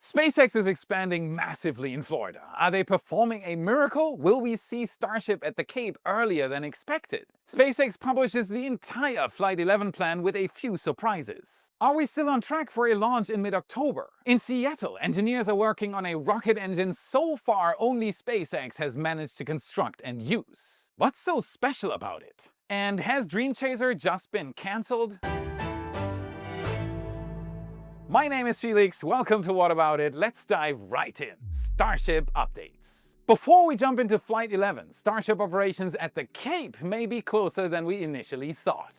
SpaceX is expanding massively in Florida. Are they performing a miracle? Will we see Starship at the Cape earlier than expected? SpaceX publishes the entire Flight 11 plan with a few surprises. Are we still on track for a launch in mid-October? In Seattle, engineers are working on a rocket engine so far only SpaceX has managed to construct and use. What's so special about it? And has Dream Chaser just been cancelled? My name is Felix, welcome to What About It. Let's dive right in. Starship updates. Before we jump into Flight 11, Starship operations at the Cape may be closer than we initially thought.